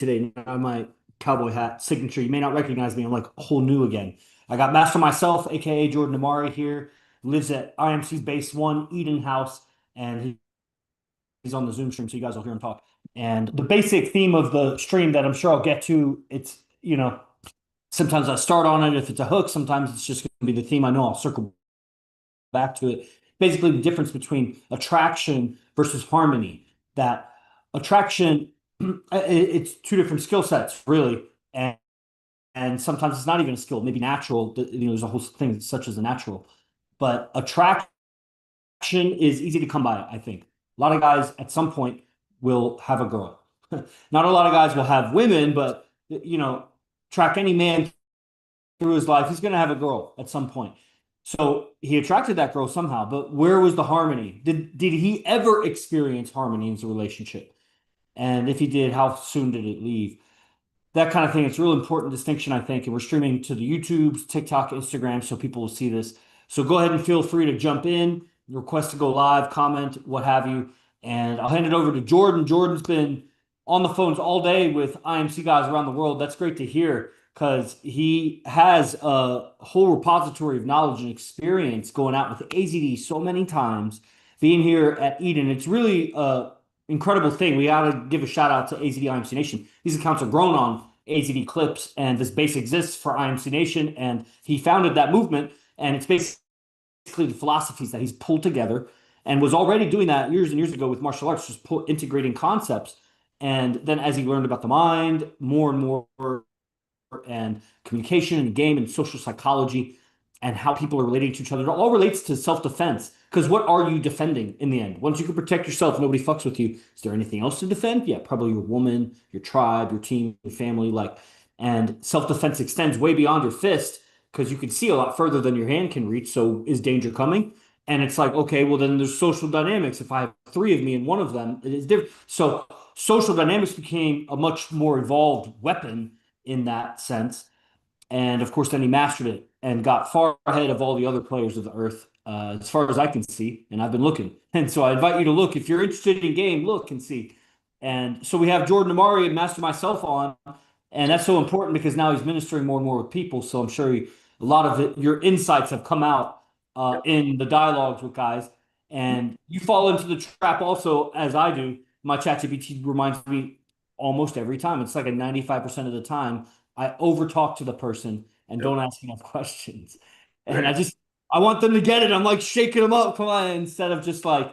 today. Now my cowboy hat signature. You may not recognize me. I'm like whole new again. I got Master myself, aka Jordan Amari here. Lives at IMC's Base One Eden House, and he's on the Zoom stream, so you guys will hear him talk. And the basic theme of the stream that I'm sure I'll get to, it's sometimes I start on it if it's a hook. Sometimes it's just going to be the theme. I know I'll circle back to it. Basically, the difference between attraction versus harmony. That attraction, it's two different skill sets, really, and sometimes it's not even a skill, maybe natural. There's a whole thing such as a natural, but attraction is easy to come by. I think a lot of guys at some point will have a girl. Not a lot of guys will have women, but track any man through his life, he's going to have a girl at some point. So he attracted that girl somehow, but where was the harmony? Did he ever experience harmony in his relationship? And if he did, how soon did it leave? That kind of thing. It's a real important distinction, I think. And we're streaming to the YouTubes, TikTok, Instagram, so people will see this. So go ahead and feel free to jump in, request to go live, comment, what have you. And I'll hand it over to Jordan. Jordan's been on the phones all day with IMC guys around the world. That's great to hear because he has a whole repository of knowledge and experience going out with AZD so many times, being here at Eden. It's really incredible thing. We got to give a shout out to AZD IMC Nation. These accounts are grown on AZD clips, and this base exists for IMC Nation. And he founded that movement, and it's basically the philosophies that he's pulled together and was already doing that years and years ago with martial arts, just integrating concepts. And then as he learned about the mind more and more, and communication and game and social psychology and how people are relating to each other. It all relates to self-defense. Because what are you defending in the end? Once you can protect yourself, nobody fucks with you. Is there anything else to defend? Yeah, probably your woman, your tribe, your team, your family. And self-defense extends way beyond your fist because you can see a lot further than your hand can reach. So is danger coming? And it's like, okay, well then there's social dynamics. If I have three of me and one of them, it is different. So social dynamics became a much more evolved weapon in that sense. And of course, then he mastered it and got far ahead of all the other players of the earth, as far as I can see. And I've been looking. And so I invite you to look. If you're interested in game, look and see. And so we have Jordan Amari and Master myself on. And that's so important because now he's ministering more and more with people. So I'm sure a lot of your insights have come out in the dialogues with guys. And you fall into the trap also, as I do. My ChatGPT reminds me almost every time. It's like a 95% of the time I overtalk to the person and don't ask enough questions. And Right. I want them to get it. I'm like shaking them up. Come on. Instead of just like,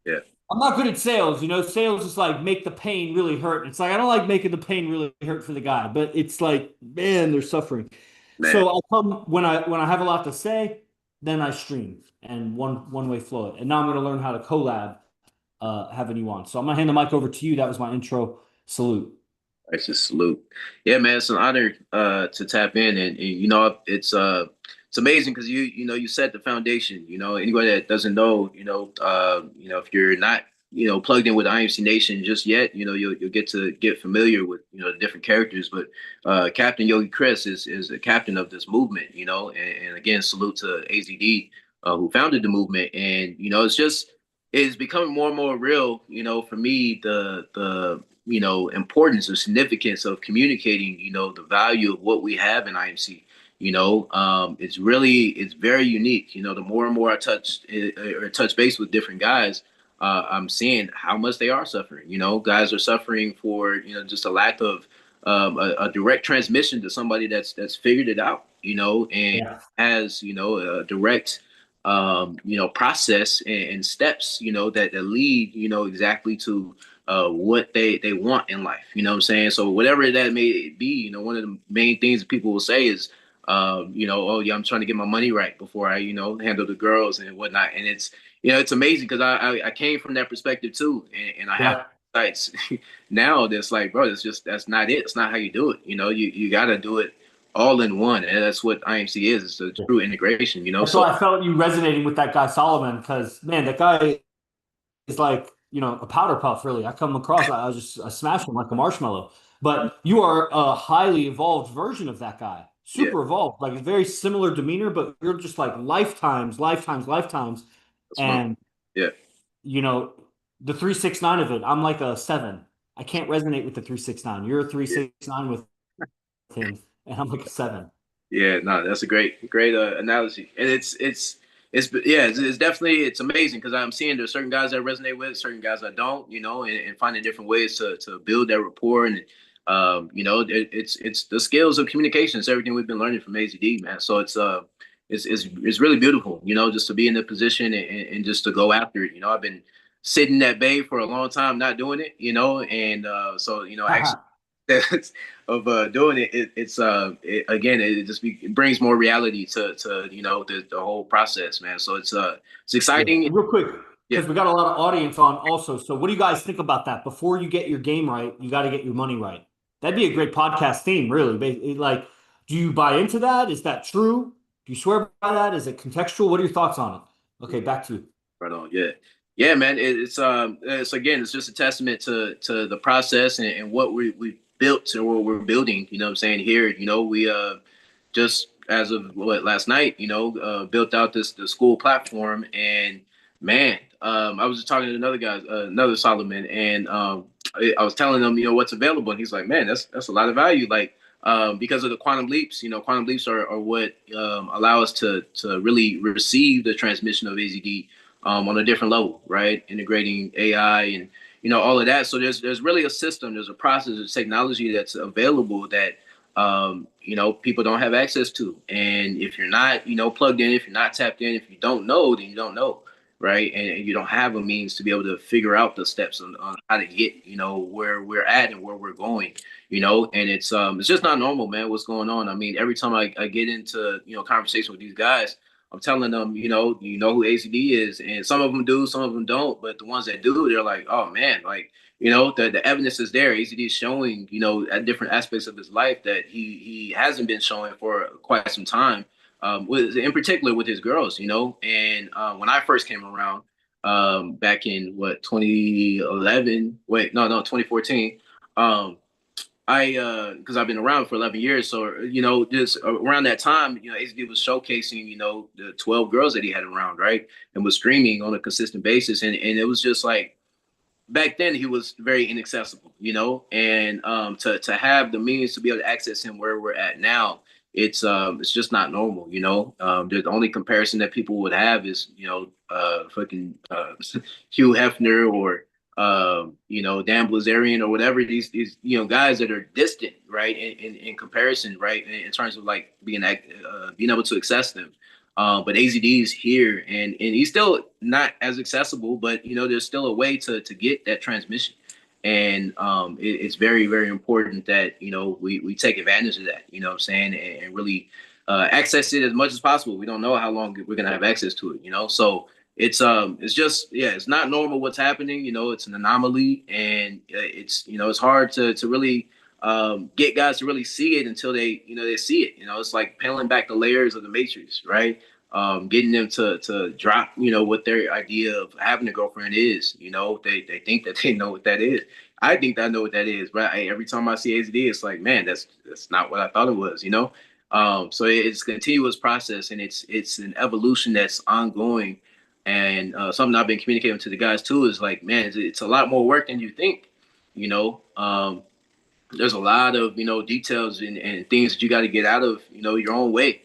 Yeah. I'm not good at sales. Sales is like make the pain really hurt. It's like, I don't like making the pain really hurt for the guy, but it's like, man, they're suffering. Man. So I come when I have a lot to say, then I stream and one way flow it. And now I'm going to learn how to collab, having you on. So I'm going to hand the mic over to you. That was my intro. Salute. I just salute. Yeah, man, it's an honor to tap in and it's amazing because you set the foundation. Anybody that doesn't know, if you're not, plugged in with IMC Nation just yet, you'll get to get familiar with, the different characters. But Captain Yogi Chris is the captain of this movement, and again, salute to AZD who founded the movement. And, it's becoming more and more real, for me, the importance or significance of communicating, the value of what we have in IMC. It's very unique. The more and more I touch base with different guys, I'm seeing how much they are suffering. Guys are suffering for, just a lack of a direct transmission to somebody that's figured it out, and Yeah. has, a direct process and steps, that lead, exactly to what they want in life. You know what I'm saying? So whatever that may be, one of the main things that people will say is, oh yeah, I'm trying to get my money right before I, handle the girls and whatnot. And it's amazing because I came from that perspective too, and I have Yeah. sites now that's like, bro, that's not it. It's not how you do it. You got to do it all in one, and that's what IMC is. It's a true integration. That's So why I felt you resonating with that guy Solomon because man, that guy is like a powder puff. Really, I come across I smash him like a marshmallow. But you are a highly evolved version of that guy, yeah, super evolved, like a very similar demeanor, but you're just like lifetimes, lifetimes, lifetimes, that's my and yeah. you know the 369 of it. I'm like a seven. I can't resonate with the 369. You're a 369 with him, and I'm like a seven. Yeah, no, that's a great analogy, and it's definitely it's amazing because I'm seeing there's certain guys that resonate with, certain guys I don't, and finding different ways to build that rapport, and it's the skills of communication. It's everything we've been learning from AZD, man. So it's really beautiful, just to be in the position and just to go after it. I've been sitting that bay for a long time, not doing it, and so actually that's of doing it, again it brings more reality to the whole process, man. So it's Yeah. exciting. And real quick, Yeah, because we got a lot of audience on also. So what do you guys think about that? Before you get your game right, you got to get your money right. That'd be a great podcast theme, really. Like, do you buy into that? Is that true? Do you swear by that? Is it contextual? What are your thoughts on it? Okay, back to you. right on. Yeah, yeah, man. It's again, it's just a testament to the process and what we built and what we're building. You know what I'm saying here. We just as of what last night, built out the SKOOL platform, and man, I was just talking to another guy, another Solomon, and I was telling him, what's available, and he's like, man, that's a lot of value, like. Because of the quantum leaps, quantum leaps are what allow us to really receive the transmission of AZD on a different level, right? Integrating AI and all of that. So there's really a system, there's a process, there's technology that's available that people don't have access to. And if you're not plugged in, if you're not tapped in, if you don't know, then you don't know, right? And you don't have a means to be able to figure out the steps on how to get where we're at and where we're going. And it's just not normal, man. What's going on? I mean, every time I get into conversation with these guys, I'm telling them, who ACD is, and some of them do, some of them don't. But the ones that do, they're like, oh man, like the evidence is there. ACD is showing, at different aspects of his life that he hasn't been showing for quite some time. In particular with his girls, And when I first came around, back in what 2011, wait, no, 2014. Because I've been around for 11 years, so just around that time, AZD was showcasing, the 12 girls that he had around, right, and was streaming on a consistent basis, and it was just like back then he was very inaccessible, and to have the means to be able to access him where we're at now, it's just not normal, the only comparison that people would have is fucking Hugh Hefner or Dan Blazarian or whatever these guys that are distant, right, in comparison, right, in terms of like being able to access them. But AZD is here, and he's still not as accessible, but there's still a way to get that transmission, and it's very very important that we take advantage of that. You know what I'm saying, and really access it as much as possible. We don't know how long we're gonna have access to it. So it's just yeah, it's not normal what's happening. It's an anomaly, and it's hard to really get guys to really see it until they see it. It's like peeling back the layers of the matrix, right? Getting them to drop what their idea of having a girlfriend is. They think that they know what that is. I think that I know what that is, but every time I see AZD, it's like, man, that's not what I thought it was. So it's a continuous process, and it's an evolution that's ongoing. And something I've been communicating to the guys too is like, man, it's a lot more work than you think. You know, there's a lot of details and things that you got to get out of your own way.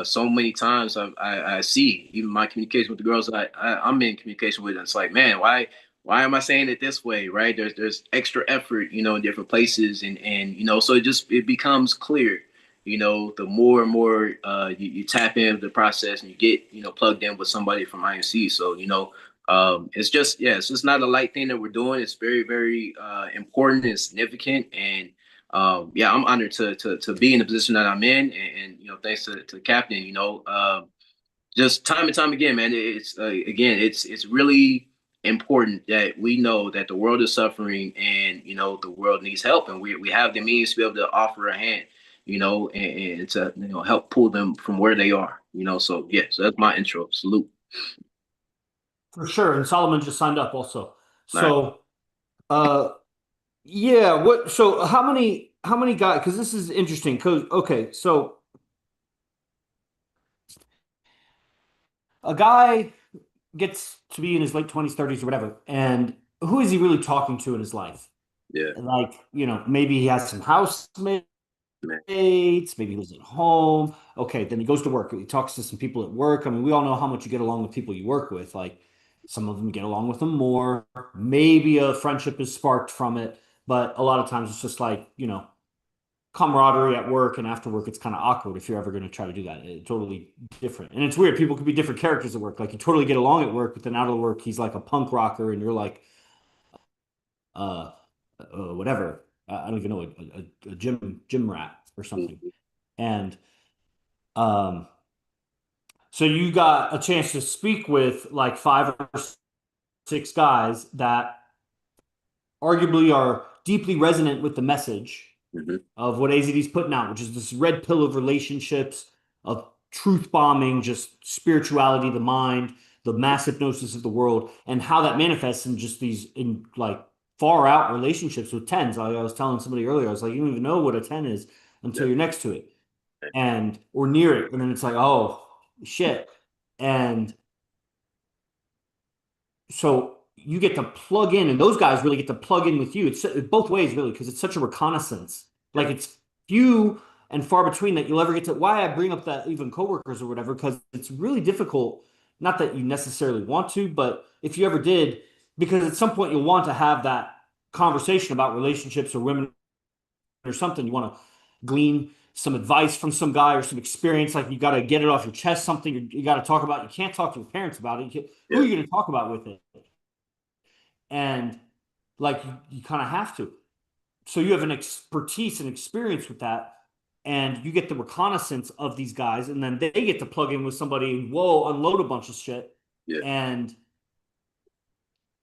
So many times I see even my communication with the girls I'm in communication with, and it's like, man, why am I saying it this way, right? There's extra effort in different places, and so it becomes clear the more and more you tap into the process and you get plugged in with somebody from IMC. So it's just not a light thing that we're doing. It's very very important and significant, and yeah, I'm honored to be in the position that I'm in, and thanks to the captain, just time and time again, man. It's really important that we know that the world is suffering, and the world needs help, and we have the means to be able to offer a hand, and to help pull them from where they are, So yeah, so that's my intro. Salute. For sure. And Solomon just signed up also. All right. So, uh, yeah. So how many guys? Because this is interesting. Because okay, so a guy gets to be in his late 20s, 30s, or whatever, and who is he really talking to in his life? Yeah, Like, maybe he has some housemates, man. maybe he lives at home. Okay, then he goes to work. He talks to some people at work. I mean, we all know how much you get along with people you work with. Like, some of them get along with them more. Maybe a friendship is sparked from it, but a lot of times it's just like, camaraderie at work, and after work it's kind of awkward if you're ever going to try to do that. It's totally different. And it's weird. People could be different characters at work. Like, you totally get along at work, but then out of work he's like a punk rocker and you're like uh, whatever. I don't even know, a gym rat or something. Mhm. And um so you got a chance to speak with like five or six guys that arguably are deeply resonant with the message Mhm. of what AZD's putting out, which is this red pill of relationships, of truth bombing, just spirituality, the mind, the massive gnosis of the world, and how that manifests in just these in like far out relationships with tens. Like I was telling somebody earlier, I was like, you don't even know what a 10 is Yeah. until you're next to it and or near it. And then it's like, oh shit. And so you get to plug in, and those guys really get to plug in with you. It's both ways, really, because it's such a reconnaissance. Yeah. Like, it's few and far between that you'll ever get to. Why I bring up that even coworkers or whatever, because it's really difficult. Not that you necessarily want to, but if you ever did, because at some point you'll want to have that conversation about relationships or women or something. You want to glean some advice from some guy or some experience. Like, you got to get it off your chest. Something you got to talk about. You can't talk to your parents about it. Who Yeah. are you going to talk about with it? And like, you kind of have to. So you have an expertise and experience with that, and you get the reconnaissance of these guys, and then they get to plug in with somebody and whoa, unload a bunch of shit. Yeah. And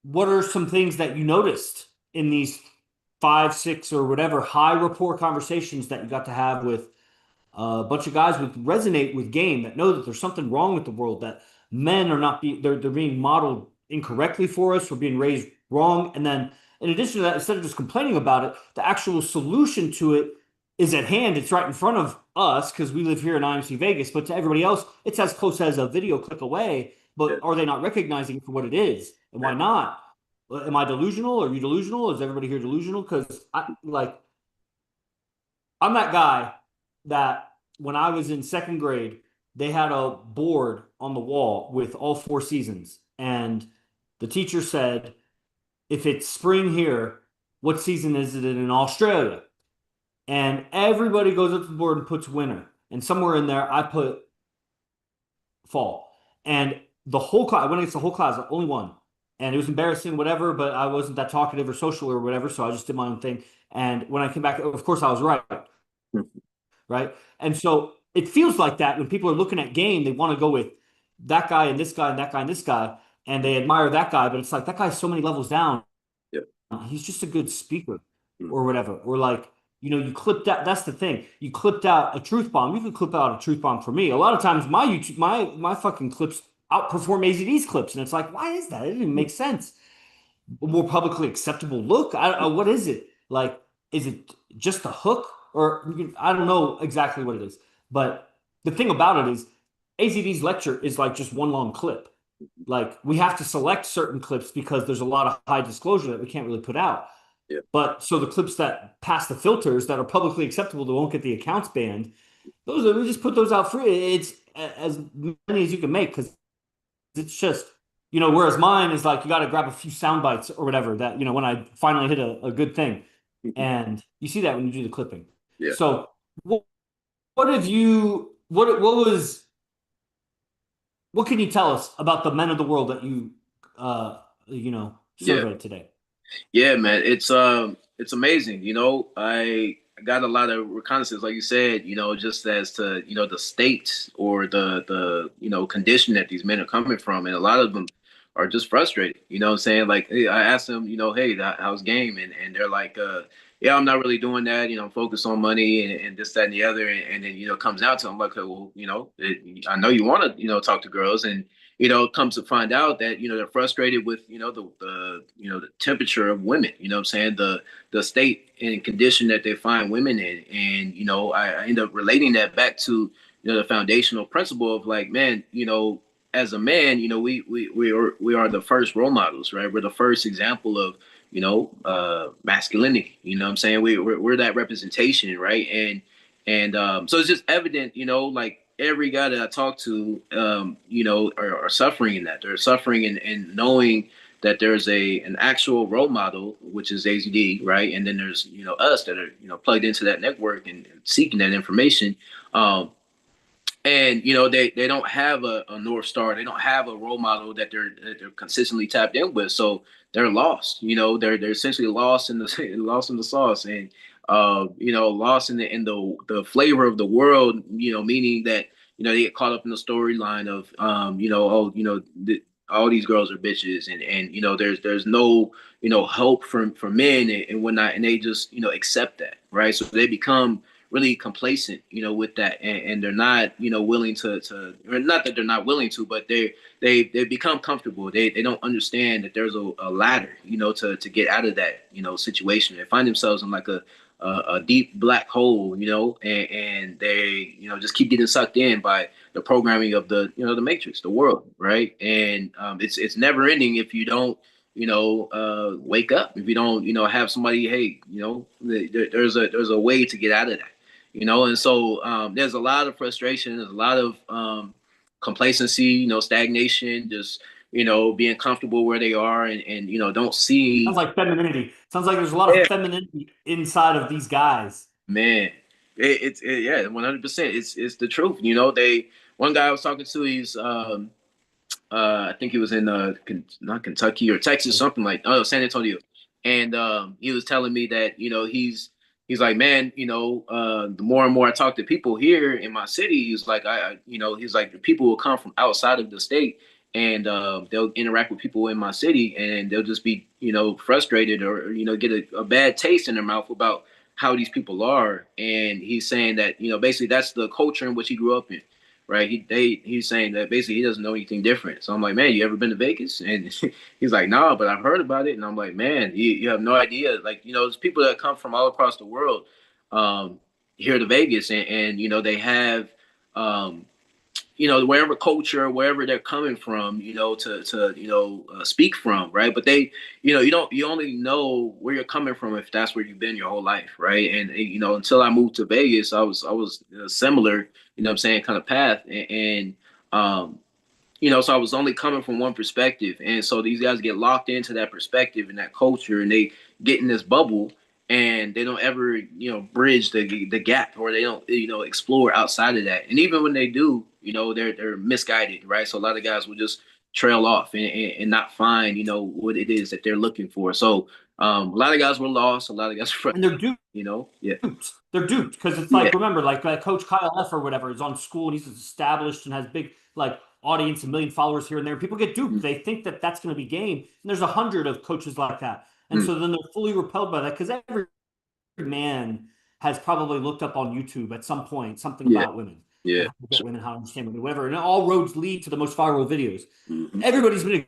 what are some things that you noticed in these five, six, or whatever high rapport conversations that you got to have with a bunch of guys with resonate with game, that know that there's something wrong with the world, that men are not be they're being modeled incorrectly for us, we're being raised wrong, and then in addition to that, instead of just complaining about it, the actual solution to it is at hand. It's right in front of us because we live here in IMC Vegas, but to everybody else it's as close as a video click away. Yeah. But are they not recognizing it for what it is, and why Man. not? Am I delusional? Are you delusional? Is everybody here delusional? Because I'm that guy that when I was in second grade, they had a board on the wall with all four seasons. And the teacher said, if it's spring here, what season is it in Australia? And everybody goes up to the board and puts winter. And somewhere in there, I put fall. And the whole class, I went against the whole class, only one. And it was embarrassing, whatever, but I wasn't that talkative or social or whatever. So I just did my own thing. And when I came back, of course, I was right. Mhm. Right? And so it feels like that when people are looking at game, they want to go with that guy and this guy and that guy and this guy, and they admire that guy, but it's like that guy's so many levels down. Yeah. He's just a good speaker Mhm. or whatever. Or like, you clipped out, that's the thing. You clipped out a truth bomb. You can clip out a truth bomb for me. A lot of times my YouTube, my fucking clips outperform AZD's clips. And it's like, why is that? It didn't even make sense. A more publicly acceptable look? What is it? Like, is it just a hook? Or I don't know exactly what it is. But the thing about it is, AZD's lecture is like just one long clip. Like, we have to select certain clips because there's a lot of high disclosure that we can't really put out. Yeah. But so the clips that pass the filters that are publicly acceptable that won't get the accounts banned, those are, we just put those out free. It's as many as you can make because it's just, whereas mine is like you got to grab a few sound bites or whatever that, when I finally hit a good thing. Mhm. And you see that when you do the clipping. Yeah. So what have you, what was, what can you tell us about the men of the world that you, Yeah. surveyed today? Yeah, man, it's amazing. I got a lot of reconnaissance, like you said. Just as to the state or the condition that these men are coming from, and a lot of them are just frustrated. What I'm saying, like, hey, I asked them, hey, how's game, and they're like, yeah, I'm not really doing that. I'm focused on money and this, that, and the other, and then it comes out to them like, well, I know you want to talk to girls, and comes to find out that they're frustrated with the temperature of women. What I'm saying, the state and condition that they find women in, and I end up relating that back to the foundational principle of like, man, as a man, we are the first role models, right? We're the first example of masculinity. You know what I'm saying? We're that representation, right? And so it's just evident, like every guy that I talk to, are suffering in that. They're suffering in knowing that there's an actual role model, which is AZD, right? And then there's us that are plugged into that network and seeking that information. And they don't have a north star. They don't have a role model that they're consistently tapped in with. So they're lost. They're essentially lost in the lost in the sauce, and lost in the flavor of the world. Meaning that they get caught up in the storyline of all these girls are bitches, and there's no hope for men and whatnot, and they just accept that, right? So they become really complacent, with that, and they're not, willing to, or not that they're not willing to, but they become comfortable. They don't understand that there's a ladder, to get out of that, situation. They find themselves in like a deep black hole, and they, just keep getting sucked in by the programming of the matrix, the world, right? And it's never ending if you don't wake up, if you don't have somebody, hey, there's a way to get out of that. And so there's a lot of frustration, there's a lot of complacency, stagnation, just being comfortable where they are, and don't Sounds see. like femininity. Sounds like there's a lot of Yeah, femininity inside of these guys. man, yeah, 100%, it's the truth. They, one guy I was talking to, he's I think he was in not Kentucky or Texas, something like, oh, San Antonio, and he was telling me that he's like, man, the more and more I talk to people here in my city, he's like, he's like, the people will come from outside of the state, and they'll interact with people in my city, and they'll just be frustrated, or get a bad taste in their mouth about how these people are. And he's saying that basically that's the culture in which he grew up in, right? He's saying that basically he doesn't know anything different. So I'm like, man, you ever been to Vegas? And he's like, nah, but I've heard about it. And I'm like, man, you have no idea. Like, there's people that come from all across the world um, here to Vegas, and they have um, wherever culture, wherever they're coming from, to speak from, right? But they, you only know where you're coming from if that's where you've been your whole life, right? And until I moved to Vegas, I was similar, what I'm saying, kind of path, and so I was only coming from one perspective, and so these guys get locked into that perspective and that culture, and they get in this bubble, and they don't ever bridge the gap, or they don't explore outside of that. And even when they do, they're misguided, right? So a lot of guys will just trail off and not find what it is that they're looking for. So a lot of guys were lost, a lot of guys were And they're yeah, duped. They're duped because it's yeah, like, remember, like Coach Kyle F or whatever is on School and he's established and has big like audience, a million followers here and there. People get duped. mm, They think that that's going to be game. And there's 100 of coaches like that. And mm, so then they're fully repelled by that because every man has probably looked up on YouTube at some point something yeah, about women and yeah, how to get sure. women, how to understand women, whatever. And all roads lead to the most viral videos. Mhm. Everybody's been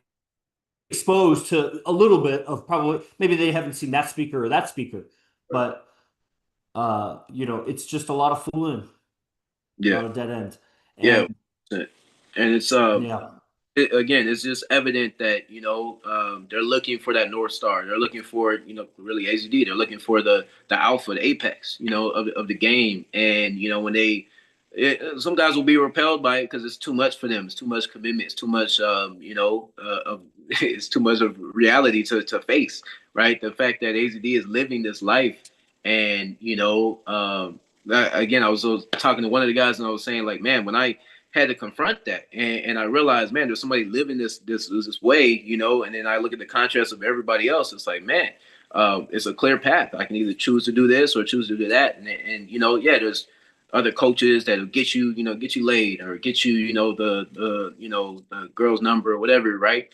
exposed to a little bit of probably maybe they haven't seen that speaker or that speaker, but it's just a lot of fooling, a Yeah, lot of dead end. yeah, And and it's yeah, again, it's just evident that they're looking for that north star. They're looking for really AZD. They're looking for the alpha, the apex, of the game. And when some guys will be repelled by it because it's too much for them. It's too much commitment. It's too much of it's too much of reality to face. Right, the fact that AZD is living this life, and again, I was talking to one of the guys, and I was saying, like, man, when I had to confront that, and I realized, man, there's somebody living this way, and then I look at the contrast of everybody else. It's like, man, it's a clear path. I can either choose to do this or choose to do that, and yeah, there's other coaches that'll get you laid, or get you the girl's number or whatever, right?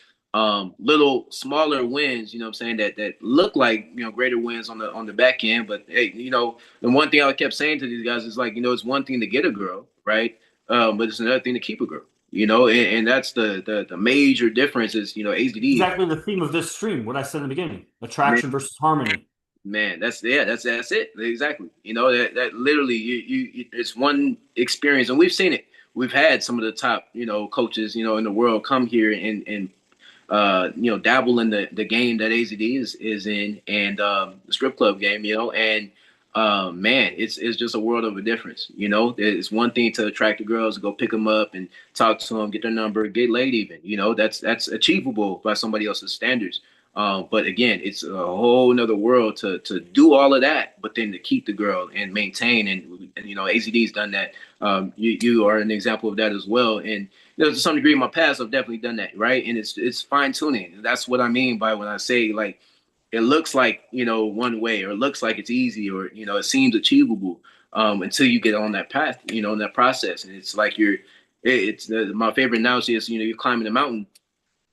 Little smaller wins, what I'm saying, that look like greater wins on the back end. But hey, the one thing I kept saying to these guys is, like, it's one thing to get a girl, right? But it's another thing to keep a girl, and that's the major difference is, AZD, exactly the theme of this stream, what I said in the beginning, man, attraction versus harmony. man, that's it. Exactly. That literally it's one experience, and we've seen it. We've had some of the top, coaches, in the world come here and dabble in the game that AZD is in, and the strip club game, and man, it's just a world of a difference. It's one thing to attract the girls, go pick them up and talk to them, get their number, get laid even. That's achievable by somebody else's standards. But again, it's a whole nother world to do all of that, but then to keep the girl and maintain, and AZD's done that. You are an example of that as well, and to some degree in my past I've definitely done that, right? And it's fine tuning. That's what I mean by when I say, like, it looks like, one way, or it looks like it's easy, or it seems achievable, until you get on that path, in that process. And it's like my favorite analogy is, you're climbing a mountain,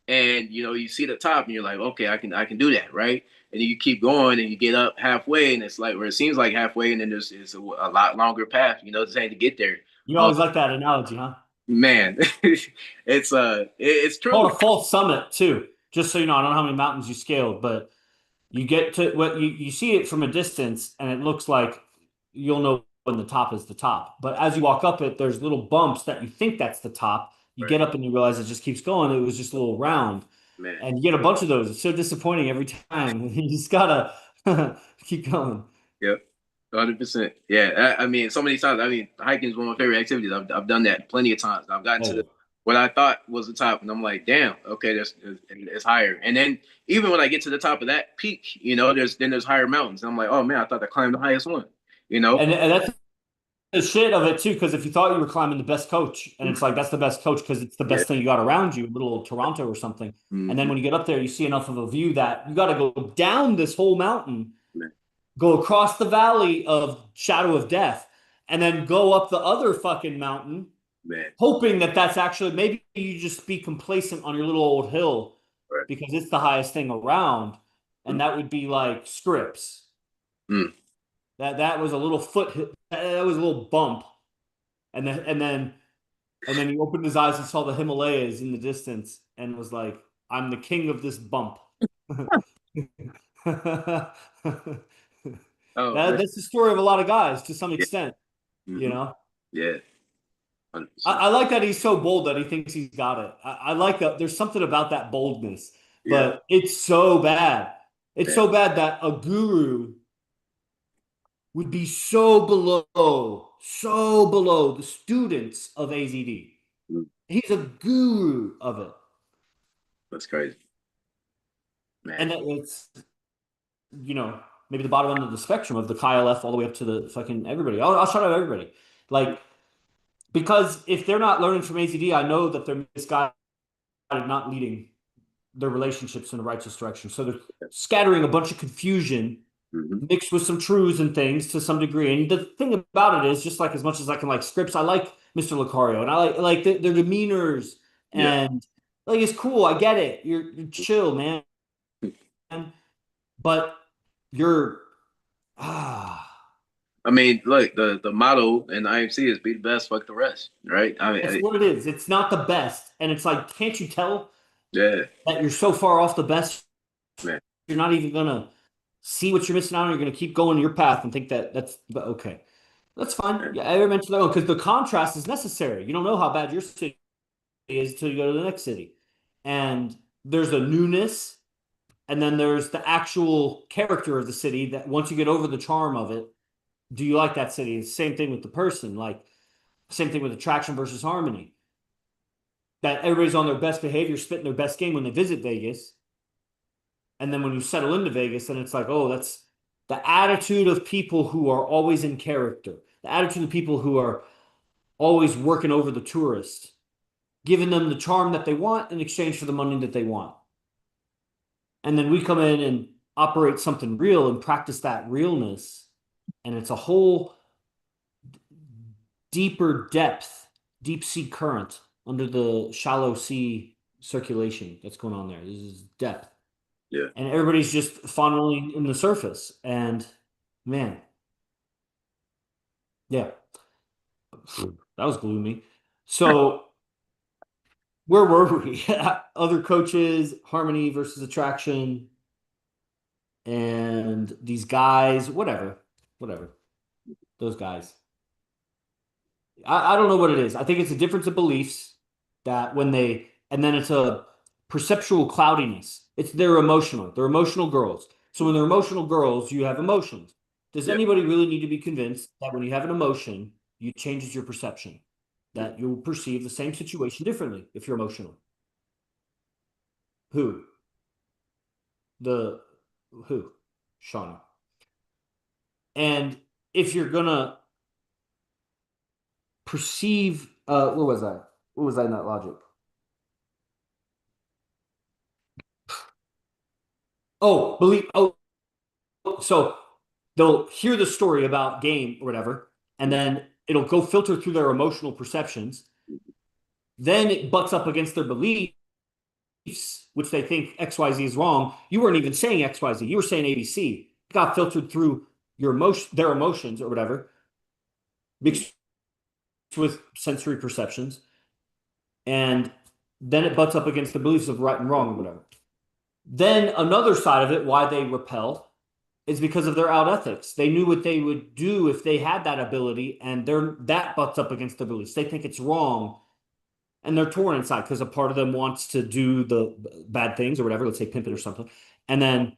and you see the top, and you're like, okay, I can do that, right? And then you keep going, and you get up halfway, and it's like, where it seems like halfway, and then it's a lot longer path, saying, to get there. You um, always like that analogy, huh? Man, it's true. Called a false summit too. Just so you know, I don't know how many mountains you scaled, but you get to what you see it from a distance, and it looks like you'll know when the top is the top. But as you walk up it, there's little bumps that you think that's the top. You Right, get up and you realize it just keeps going. It was just a little round. man. And you get a bunch of those. It's so disappointing every time. You just gotta keep going. Yep, 100%. Yeah, I mean, so many times. I mean, hiking is one of my favorite activities. I've done that plenty of times. I've gotten to Oh, what I thought was the top, and I'm like, damn, okay, it's higher. And then even when I get to the top of that peak, there's higher mountains. And I'm like, oh man, I thought I climbed the highest one. You know? and that's the shit of it too, because if you thought you were climbing the best coach, and it's like that's the best coach because it's the Yeah. best thing you got around you, little old Toronto or something. And then Hmm. when you get up there, you see enough of a view that you got to go down this whole mountain, Man, go across the valley of shadow of death, and then go up the other fucking mountain, man. hoping that that's actually maybe you just be complacent on your little old hill Right. because it's the highest thing around, and Mm, that would be like Scripps. mm, That was a little that was a little bump, and then he opened his eyes and saw the Himalayas in the distance and was like, "I'm the king of this bump." oh man. That's the story of a lot of guys to some Yeah. extent, you Hmm. know. Yeah. I, 100%. I like that he's so bold that he thinks he's got it. I like that. There's something about that boldness, Yeah. but it's so bad. It's Man. so bad that a guru would be so below the students of AZD. Mm, He's a guru of it. that's crazy, man. And it's, you know, maybe the bottom end of the spectrum of the KLF all the way up to the fucking everybody. I'll shout out everybody. Like, because if they're not learning from AZD, I know that they're misguided, not leading their relationships in the righteous direction. So they're scattering a bunch of confusion Hmm. mixed with some truths and things to some degree. And the thing about it is, just like as much as I can like Scripps, I like Mr. Lucario, and I like their demeanors, Yeah. and like it's cool. I get it. You're chill, man, but you're ah. I mean, look, the motto in IMC is be the best, fuck the rest, right? I mean, That's what it is. It's not the best, and it's like, can't you tell yeah, that you're so far off the best? man. You're not even gonna see what you're missing out on. You're gonna keep going your path and think that that's but okay. That's fine. Man. Yeah, I mentioned that one because the contrast is necessary. You don't know how bad your city is until you go to the next city. And there's a newness, and then there's the actual character of the city that once you get over the charm of it, do you like that city? It's the same thing with the person, like same thing with attraction versus harmony. That everybody's on their best behavior, spitting their best game when they visit Vegas. And then when you settle into Vegas, then it's like, oh, that's the attitude of people who are always in character, the attitude of people who are always working over the tourists, giving them the charm that they want in exchange for the money that they want. And then we come in and operate something real and practice that realness. And it's a whole deeper depth, deep sea current under the shallow sea circulation that's going on there. This is depth. Yeah. And everybody's just funneling in the surface. And man, yeah, that was gloomy. So where were we? Other coaches, harmony versus attraction, and these guys, whatever, those guys. I don't know what it is. I think it's a difference of beliefs that when they, and then it's a perceptual cloudiness. It's they're emotional. They're emotional girls. So when they're emotional girls, you have emotions. Does Yeah. anybody really need to be convinced that when you have an emotion, it changes your perception? That you'll perceive the same situation differently if you're emotional. Who? The who? Shauna. And if you're gonna perceive where was I? What was I in that logic? Oh, believe so they'll hear the story about game or whatever, and then it'll go filter through their emotional perceptions. Then it butts up against their beliefs, which they think XYZ is wrong. You weren't even saying XYZ, you were saying ABC. It got filtered through your emotion, their emotions or whatever, mixed with sensory perceptions, and then it butts up against the beliefs of right and wrong or whatever. Then another side of it, why they repel, is because of their out ethics. They knew what they would do if they had that ability, and that butts up against their beliefs. They think it's wrong, and they're torn inside because a part of them wants to do the bad things or whatever, let's say pimp it or something, and then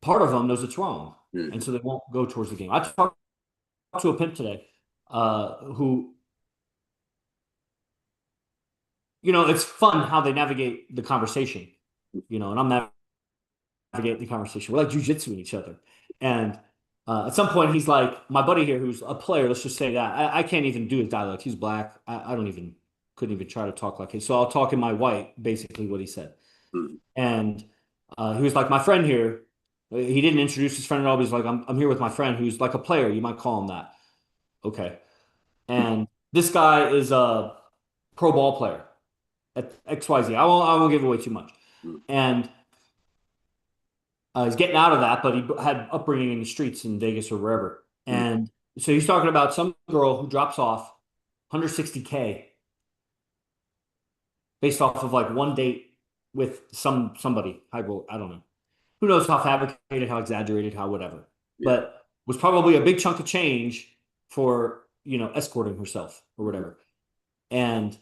part of them knows it's wrong, and Mm-hmm. so they won't go towards the game. I talked to a pimp today, who, it's fun how they navigate the conversation, and I'm navigating the conversation. We're like jujitsuing each other. And at some point, he's like, my buddy here, who's a player, let's just say that. I can't even do his dialect. He's black. I don't even, couldn't even try to talk like him. So I'll talk in my white, basically what he said. Mm-hmm. And he was like, my friend here, he didn't introduce his friend at all, but he's like, I'm here with my friend who's like a player. You might call him that. Okay. And this guy is a pro ball player at XYZ. I won't give away too much. And he's getting out of that, but he had upbringing in the streets in Vegas or wherever. And so he's talking about some girl who drops off 160K based off of like one date with somebody. I don't know. Who knows how fabricated, how exaggerated, how whatever. Yeah. But was probably a big chunk of change for, escorting herself or whatever. And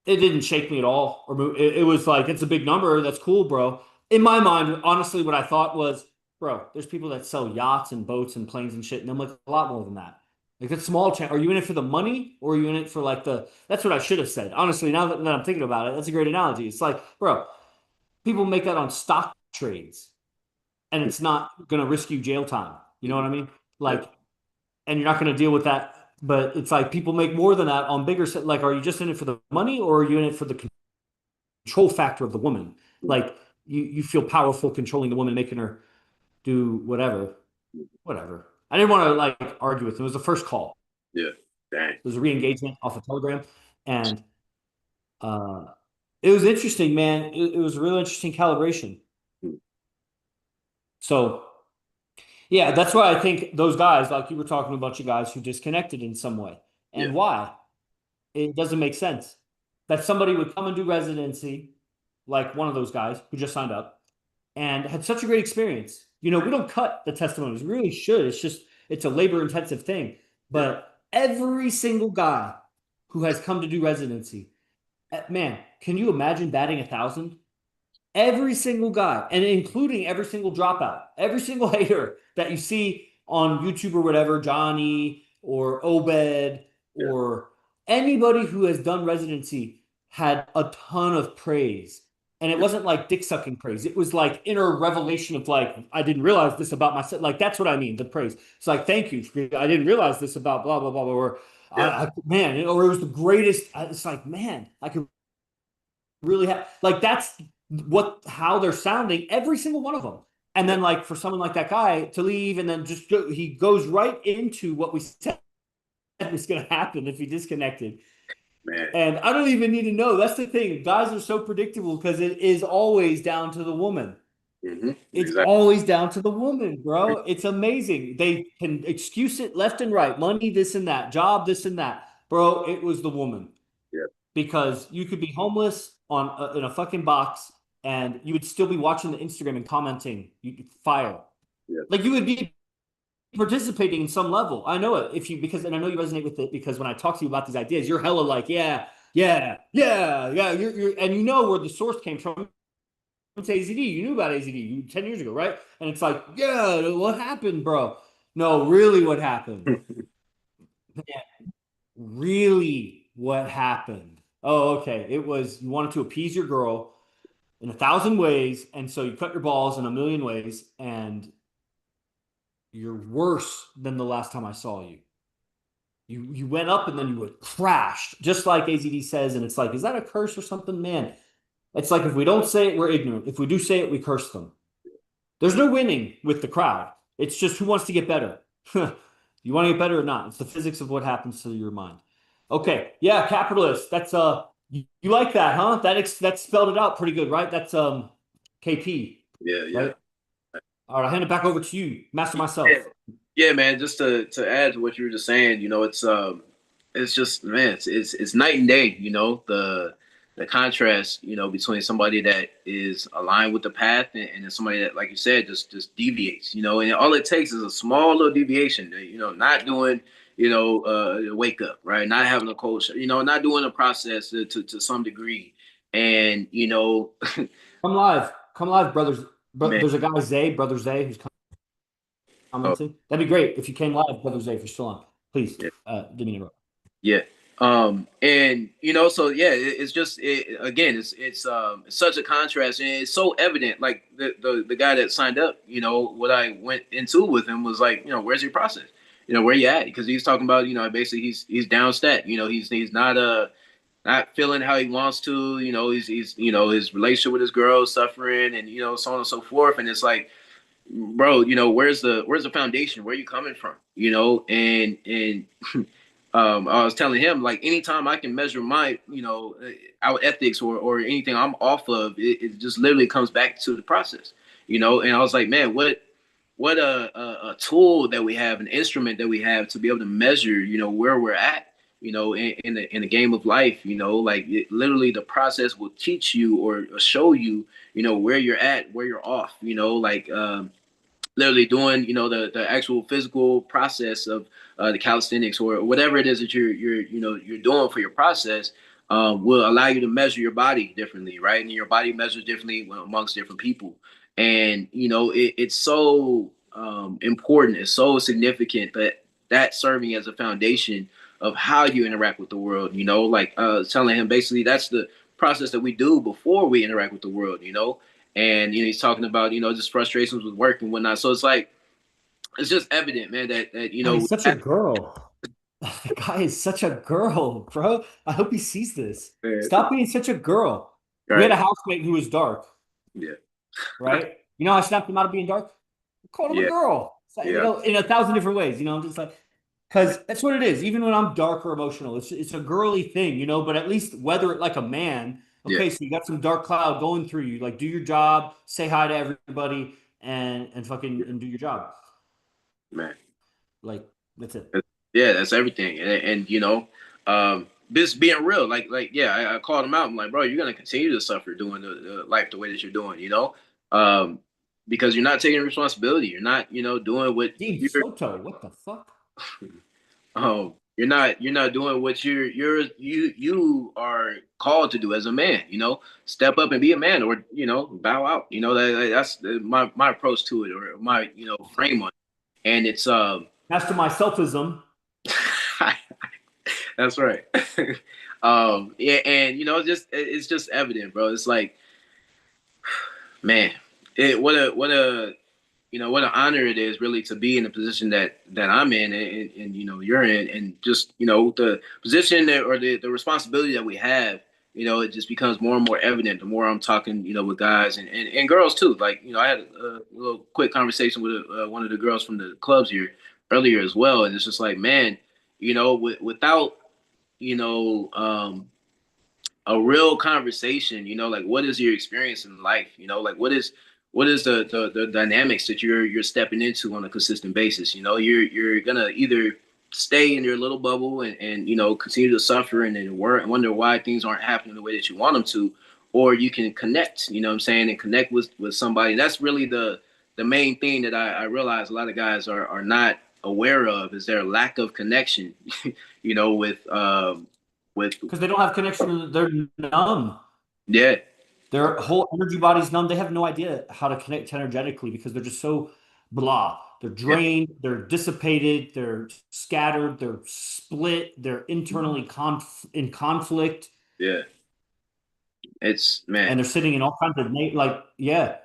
it didn't shake me at all or move. It was like, it's a big number. That's cool, bro. In my mind, honestly, what I thought was, bro, there's people that sell yachts and boats and planes and shit, and I'm like, a lot more than that. Like, that's small chance. Are you in it for the money or are you in it for like that's what I should have said. Honestly, now that I'm thinking about it, that's a great analogy. It's like, bro, people make that on stock trades and it's not going to risk you jail time. You know what I mean? Yeah. Like, and you're not going to deal with that. But it's like people make more than that on bigger, like, are you just in it for the money or are you in it for the control factor of the woman? Like, you feel powerful controlling the woman, making her do whatever. I didn't want to like argue with him. It was the first call. Yeah. Dang. It was a re-engagement off of Telegram, and uh, it was interesting, man. It was a real interesting calibration. So yeah, that's why I think those guys, like you were talking about, a bunch of guys who disconnected in some way, Yeah. and why it doesn't make sense that somebody would come and do residency, like one of those guys who just signed up and had such a great experience. We don't cut the testimonies. We really should. It's a labor intensive thing. Yeah. But every single guy who has come to do residency, man, can you imagine batting 1,000? Every single guy, and including every single dropout, every single hater that you see on YouTube or whatever, Johnny or Obed Yeah. or anybody who has done residency had a ton of praise. And it wasn't like dick sucking praise. It was like inner revelation of like, I didn't realize this about myself. Like, that's what I mean, the praise. It's like, thank you. I didn't realize this about blah, blah, blah, blah. Or, Yeah. man, or it was the greatest. It's like, man, I could really have like that's how they're sounding every single one of them. And then like for someone like that guy to leave and then he goes right into what we said was going to happen if he disconnected. Man. And I don't even need to know. That's the thing. Guys are so predictable because it is always down to the woman. Mm-hmm. It's Exactly. always down to the woman, bro. It's amazing. They can excuse it left and right. Money, this and that. Job, this and that. Bro, it was the woman. Yeah. Because you could be homeless in a fucking box and you would still be watching the Instagram and commenting. You could fire. Yeah. Like you would be participating in some level. I know it if you because and I know you resonate with it because when I talk to you about these ideas, you're hella like, yeah, yeah. And you know where the source came from. It's AZD. You knew about AZD 10 years ago, right? And it's like, yeah, what happened, bro? No, really, what happened? Yeah, really, what happened? Oh, okay. It was you wanted to appease your girl in 1,000 ways, and so you cut your balls in a million ways, and you're worse than the last time I saw you. You went up and then you would crashed, just like AZD says, and it's like, is that a curse or something? Man, it's like if we don't say it, we're ignorant. If we do say it, we curse them. There's no winning with the crowd. It's just who wants to get better. You want to get better or not? It's the physics of what happens to your mind. Okay, yeah, capitalist. That's you like that, huh? That spelled it out pretty good, right? That's KP, Yeah, yeah. right? All right, I'll hand it back over to you, master Yeah, myself. yeah, man. Just to add to what you were just saying, it's just man, it's night and day. The contrast, between somebody that is aligned with the path and then somebody that, like you said, just deviates. And all it takes is a small little deviation. Not doing, wake up, right? Not having a cold, not doing a process to some degree, and Come live, brothers. man. There's a guy Zay, brother Zay, who's Oh, commenting. That'd be great if you came live, brother Zay, if you're still on. Please, yeah. give me a interrupt. Yeah. And so yeah, it's just again, it's such a contrast, and it's so evident. Like the guy that signed up, what I went into with him was like, where's your process? Where you at? Because he's talking about, basically he's down stat. He's not feeling how he wants to. He's his relationship with his girl is suffering, and so on and so forth. And it's like, bro, where's the foundation? Where are you coming from? And I was telling him, like, anytime I can measure my our ethics or anything I'm off of, it just literally comes back to the process. And I was like, man, what a tool that we have, an instrument that we have to be able to measure where we're at, in the game of life. Like, literally the process will teach you or show you where you're at, where you're off. Like, literally doing the actual physical process of the calisthenics or whatever it is that you're doing for your process, will allow you to measure your body differently, right? And your body measures differently amongst different people. And it's so important, it's so significant that serving as a foundation of how you interact with the world. Like, telling him, basically that's the process that we do before we interact with the world. And he's talking about just frustrations with work and whatnot. So it's like, it's just evident, man, that God, he's such a girl. The guy is such a girl, bro. I hope he sees this. Stop being such a girl. We had right, a housemate who was dark, yeah, right? You know, I snapped him out of being dark. I called him a yeah, girl. yeah, In 1,000 different ways. I'm just like, because that's what it is. Even when I'm dark or emotional, it's a girly thing. But at least weather it like a man. yeah, Okay, so you got some dark cloud going through you. Like, do your job, say hi to everybody, and fucking yeah, and do your job. man. Like, that's it. Yeah, that's everything. And this being real, like yeah, I called him out. I'm like, bro, you're gonna continue to suffer doing the life the way that you're doing, um, because you're not taking responsibility. You're not, doing what Dean you're Soto, what the fuck? you're not doing what you are called to do as a man. Step up and be a man, or bow out. That's my approach to it, or my frame on it. And it's Master my selfism. that's right. Yeah, and it's just evident, bro. It's like, man, what an honor it is, really, to be in the position that I'm in, and you're in, and just the position or the responsibility that we have. It just becomes more and more evident the more I'm talking with guys and girls too. Like, I had a little quick conversation with one of the girls from the clubs here earlier as well, and it's just like, man, without you know um a real conversation, like, what is your experience in life, like, what is the dynamics that you're stepping into on a consistent basis. You're gonna either stay in your little bubble and continue to suffer and then wonder why things aren't happening the way that you want them to, or you can connect, what I'm saying, and connect with somebody. And that's really the main thing that I realize a lot of guys are not aware of, is their lack of connection with with because they don't have connection. They're numb. yeah, Their whole energy body's numb. They have no idea how to connect energetically because they're just so blah. They're yeah, drained, they're dissipated, they're scattered, they're split, they're internally in conflict, yeah. It's and man, they're sitting in all kinds of like, yeah,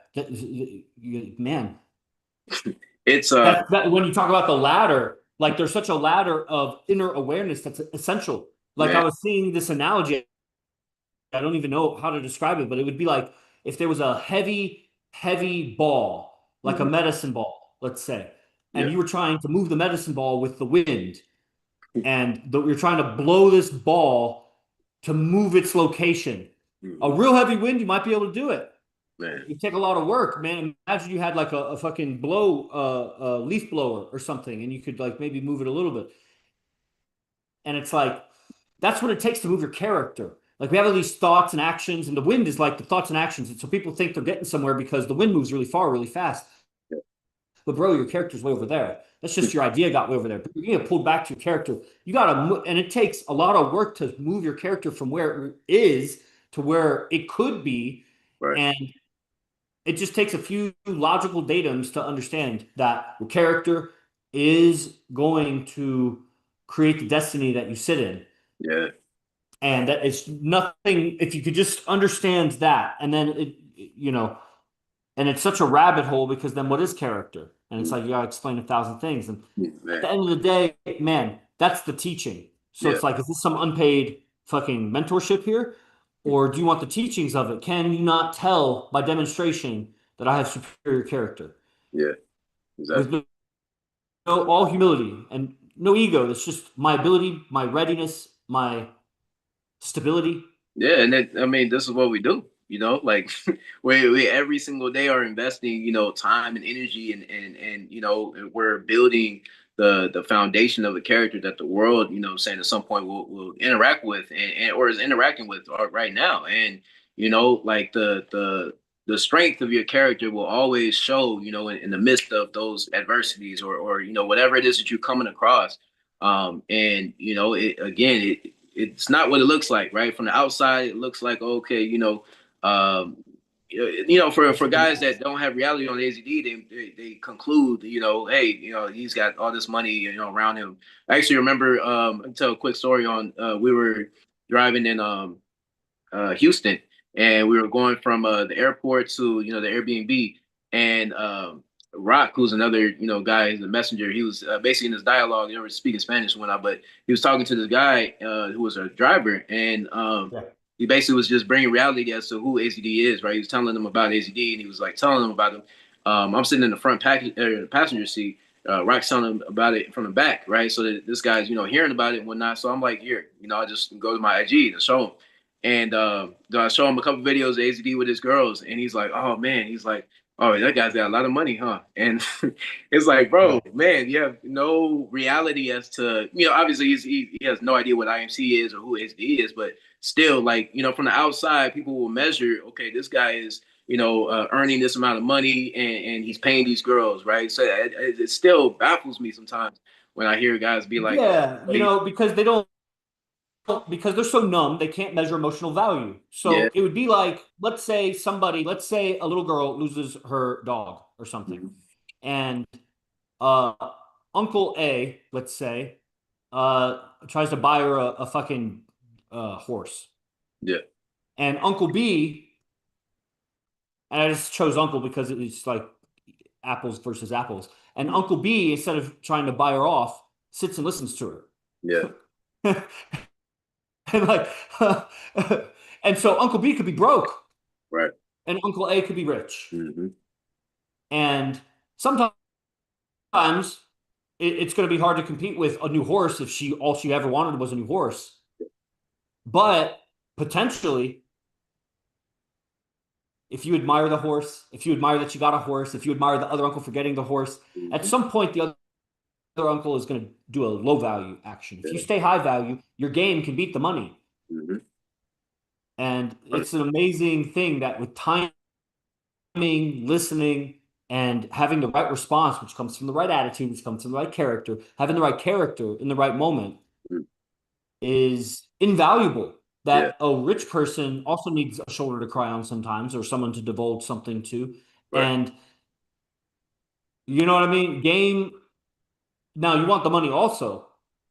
man. it's When you talk about the ladder, like there's such a ladder of inner awareness that's essential. Like I man. was seeing this analogy, I don't even know how to describe it, but it would be like if there was a heavy, heavy ball, like a Hmm. medicine ball, let's say, and Yeah. you were trying to move the medicine ball with the wind, and you're trying to blow this ball to move its location. A Hmm. real heavy wind, you might be able to do it. Man. It take a lot of work, man. Imagine you had like a fucking leaf blower or something, and you could like maybe move it a little bit. And it's like that's what it takes to move your character. Like we have all these thoughts and actions, and the wind is like the thoughts and actions. And so people think they're getting somewhere because the wind moves really far, really fast. But bro, your character's way over there. That's just your idea got way over there. But you're getting pulled back to your character. You gotta, and it takes a lot of work to move your character from where it is to where it could be. Right. And it just takes a few logical datums to understand that your character is going to create the destiny that you sit in. Yeah. And that it's nothing, if you could just understand that, and then and it's such a rabbit hole because then what is character? And it's like you gotta explain 1,000 things. And at Man. the end of the day, man, that's the teaching. So Yeah. it's like, is this some unpaid fucking mentorship here? Or do you want the teachings of it? Can you not tell by demonstration that I have superior character? Yeah. With Exactly. all humility and no ego. It's just my ability, my readiness, my stability. Yeah, and I mean, this is what we do. Like we every single day are investing, time and energy, and we're building the foundation of a character that the world, saying at some point will interact with and or is interacting with right now. And like the strength of your character will always show, in the midst of those adversities or whatever it is that you're coming across. And it's not what it looks like, right? From the outside, it looks like okay, um, for guys that don't have reality on AZD, they conclude, hey, he's got all this money, around him. I actually remember, I'll tell a quick story on we were driving in Houston, and we were going from the airport to the Airbnb, and Rock, who's another guy, he's a messenger. He was basically in this dialogue. They were speaking Spanish and whatnot, but he was talking to this guy who was a driver, and Yeah. he basically was just bringing reality as to who AZD is. Right, he was telling them about AZD, and he was like telling them about him. I'm sitting in the front passenger seat. Rock's telling him about it from the back, right? So that this guy's hearing about it and whatnot. So I'm like, here, I just go to my IG to show him. And I show him a couple videos of AZD with his girls, and he's like, "Oh man," he's like, "Oh, that guy's got a lot of money, huh?" And it's like, bro, Yeah. man, you have no reality as to, obviously he has no idea what IMC is or who AZD is, but still, like, from the outside, people will measure, okay, this guy is, earning this amount of money and he's paying these girls, right? So it still baffles me sometimes when I hear guys be like, Yeah, hey, because they don't because they're so numb, they can't measure emotional value. yeah, So it would be like, let's say a little girl loses her dog or something, mhm, and uh, Uncle A, let's say, tries to buy her a fucking horse, yeah, and Uncle B, and I just chose Uncle because it's like apples versus apples, and mhm, Uncle B, instead of trying to buy her off, sits and listens to yeah, her. And like, and so Uncle B could be broke right, and Uncle A could be rich. hmm, And sometimes it's going to be hard to compete with a new horse if she all she ever wanted was a new horse. But potentially, if you admire the horse, if you admire that you got a horse, if you admire the other uncle for getting the horse, at hmm, some point the other uncle is going to do a low value action. If you yeah, stay high value, your game can beat the money. hmm, And it's an amazing thing that with time listening, and having the right response, which comes from the right attitude, which comes from the right character, having the right character in the right moment invaluable. Yeah. That a rich person also needs a shoulder to cry on sometimes, or someone to divulge something to. Right. And you know what I mean? Game, now you want the money also,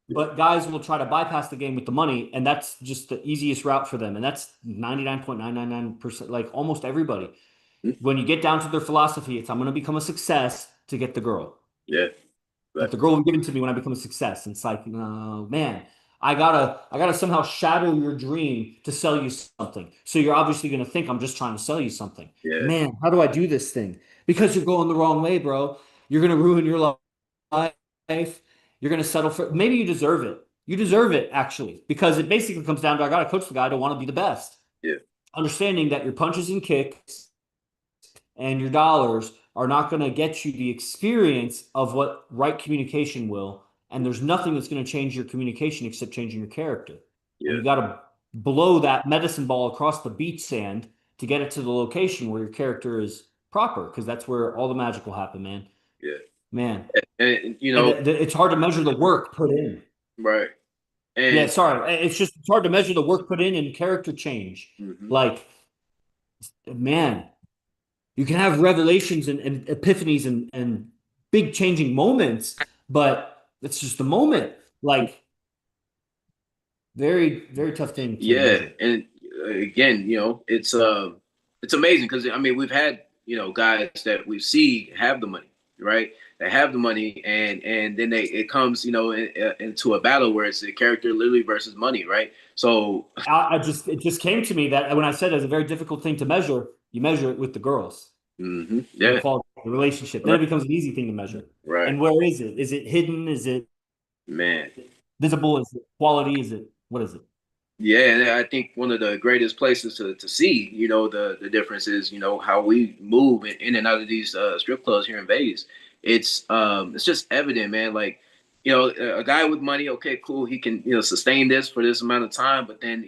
Yeah. but guys will try to bypass the game with the money, and that's just the easiest route for them. And that's 99.999%, like almost everybody. Mhm. When you get down to their philosophy, it's I'm going to become a success to get the girl. Yeah. Like Right. the girl will give it to me when I become a success. And it's like, man, I gotta somehow shadow your dream to sell you something. So you're obviously gonna think I'm just trying to sell you something. Yeah. Man, how do I do this thing? Because you're going the wrong way, bro. You're gonna ruin your life. You're gonna settle for maybe you deserve it. You deserve it actually, because it basically comes down to I gotta coach the guy to want to be the best. Yeah. Understanding that your punches and kicks and your dollars are not going to get you the experience of what right communication will. And there's nothing that's going to change your communication except changing your character. And Yeah. you got to blow that medicine ball across the beach sand to get it to the location where your character is proper, because that's where all the magic will happen, man. Yeah. Man. And you And know, it's hard to measure the work put in. right. Yeah, And sorry. It's hard to measure the work put in character change. mhm. Like, man, you can have revelations and epiphanies and big changing moments, but it's just a moment. Like very, very tough thing to Yeah, measure. and again, it's amazing because I mean we've had guys that we see have the money, right? They have the money, and then it comes into a battle where it's the character literally versus money, right? So It just came to me that when I said it's a very difficult thing to measure, you measure it with the girls and the yeah, quality of the relationship. Then right, it becomes an easy thing to measure. right, And where is it? Is it hidden? Is it man. visible? Is it quality? Is it what is it? Yeah, and I think one of the greatest places to see, the difference is, how we move in and out of these strip clubs here in Vegas. It's just evident, man. Like, a guy with money, okay, cool, he can, sustain this for this amount of time, but then,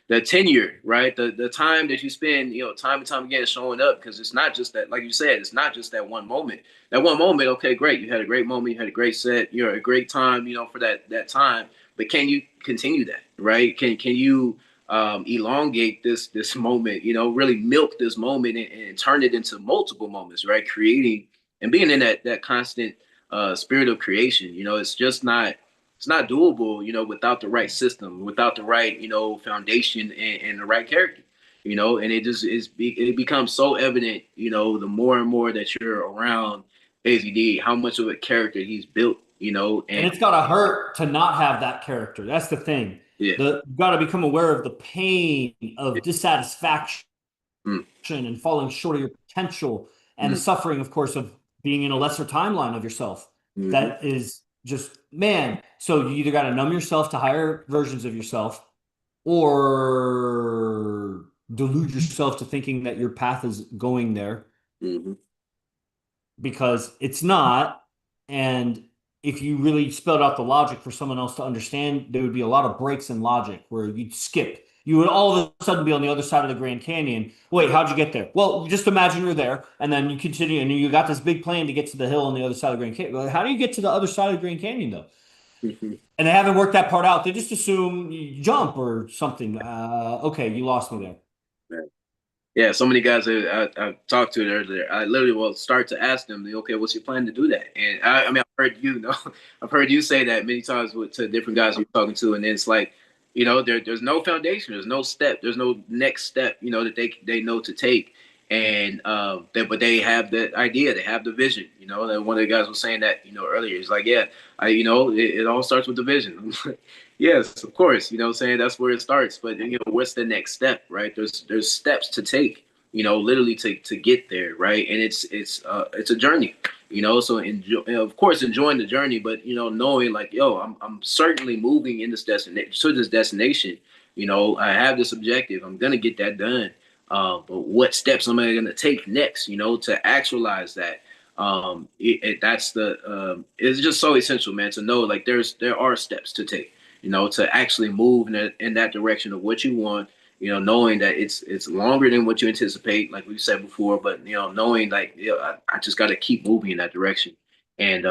the tenure, right? The time that you spend, time and time again showing up, because it's not just that, like you said, it's not just that one moment. That one moment, okay, great. You had a great moment, you had a great set, you're a great time, for that time, but can you continue that, right? Can you elongate this moment, really milk this moment and turn it into multiple moments, right? Creating and being in that constant spirit of creation. It's not doable, without the right system, without the right, foundation and the right character. And it becomes so evident, the more and more that you're around AZD, how much of a character he's built, And and it's gotta hurt to not have that character. That's the thing. yeah, You gotta become aware of the pain of yeah. dissatisfaction Mm, and falling short of your potential, and the mm, suffering, of course, of being in a lesser timeline of yourself. mhm, That is just, man. So you either gotta numb yourself to higher versions of yourself, or delude yourself to thinking that your path is going there, mhm, because it's not. And if you really spelled out the logic for someone else to understand, there would be a lot of breaks in logic where you'd skip. You would all of a sudden be on the other side of the Grand Canyon. Wait, how'd you get there? Well, just imagine you're there, and then you continue, and you got this big plan to get to the hill on the other side of the Grand Canyon. Well, how do you get to the other side of the Grand Canyon, though? mhm. And they haven't worked that part out. They just assume you jump or something. Okay, you lost me there. Yeah, so many guys I talked to earlier, I literally will start to ask them, okay, what's your plan to do that? And I mean, I've heard I've heard you say that many times to different guys you're talking to, and it's like, there's no foundation, there's no step, there's no next step, that they know to take, and but they have the idea, they have the vision, that one of the guys was saying that, earlier. He's like, yeah, it all starts with the vision. Yes, of course. Saying that's where it starts. But what's the next step, right? There's steps to take, literally to get there, right? And it's a journey, So of course, enjoying the journey, but knowing like, yo, I'm certainly moving in this destination to this destination. I have this objective. I'm gonna get that done. But what steps am I gonna take next? To actualize that. It's just so essential, man, to know like there are steps to take, to actually move in that direction of what you want, knowing that it's longer than what you anticipate, like we said before, but knowing like, I just got to keep moving in that direction. And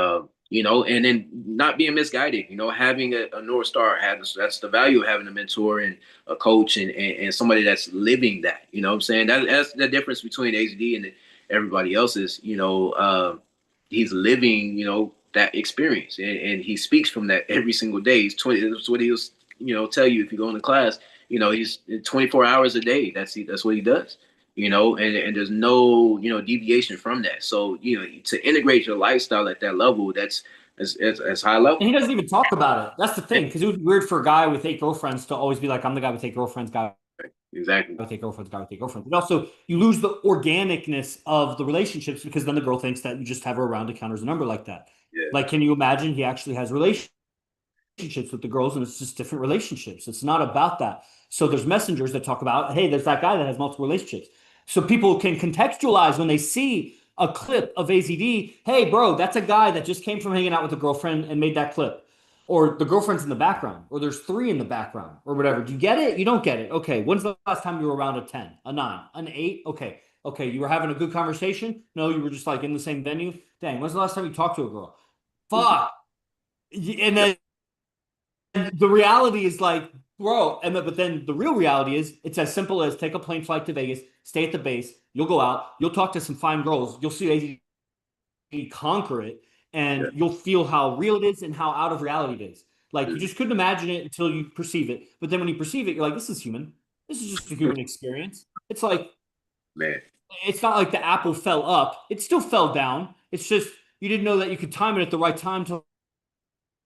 you know, and then not being misguided, you know, having a North Star, that's the value of having a mentor and a coach and somebody that's living that, you know what I'm saying? That's the difference between AZD and everybody else's, you know, he's living, you know, that experience and he speaks from that every single day. He's 20, that's what he'll, you know, tell you if you go into class, you know, he's 24 hours a day. That's what he does, you know, and there's no, you know, deviation from that. So, you know, to integrate your lifestyle at that level, that's high And level. he doesn't even talk about it. That's the Yeah, thing, because it would be weird for a guy with 8 girlfriends to always be like, I'm the guy with 8 girlfriends, guy exactly. with 8 girlfriends, guy with 8 girlfriends. But also, you lose the organicness of the relationships because then the girl thinks that you just have her around to count as a number like that. Yeah, Like, can you imagine he actually has relationships with the girls and it's just different relationships? It's not about that. So there's messengers that talk about, hey, there's that guy that has multiple relationships. So people can contextualize when they see a clip of AZD, hey, bro, that's a guy that just came from hanging out with a girlfriend and made that clip. Or the girlfriend's in the background, or there's three in the background, or whatever. Do you get it? You don't get it. Okay. When's the last time you were around a 10, a 9, an 8? Okay. Okay. You were having a good conversation? No, you were just like in the same venue. Dang, when's the last time you talked to a girl? mhm, Fuck. And yeah, then the reality is like, bro, but then the real reality is it's as simple as take a plane flight to Vegas, stay at the base, you'll go out, you'll talk to some fine girls, you'll see AZ conquer it, yeah, and you'll feel how real it is and how out of reality it is. Like you mhm, just couldn't imagine it until you perceive it. But then when you perceive it, you're like, this is human. This is just a human experience. It's like man, it's not like the apple fell up. It still fell down. It's just you didn't know that you could time it at the right time to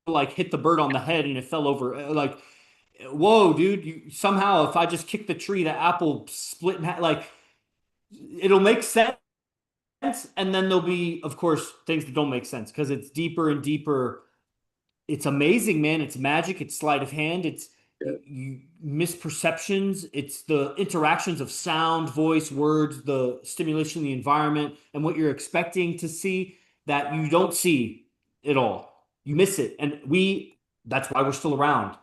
like hit the bird on the head and it fell over. Like whoa, dude, you somehow if I just kick the tree, the apple split in half, like it'll make sense. And then there'll be, of course, things that don't make sense because it's deeper and deeper. It's amazing, man. It's magic. It's sleight of hand. It's yeah, misperceptions. It's the interactions of sound, voice, words, the stimulation of the environment, and what you're expecting to see that you don't see it all. You miss it. And that's why we're still around.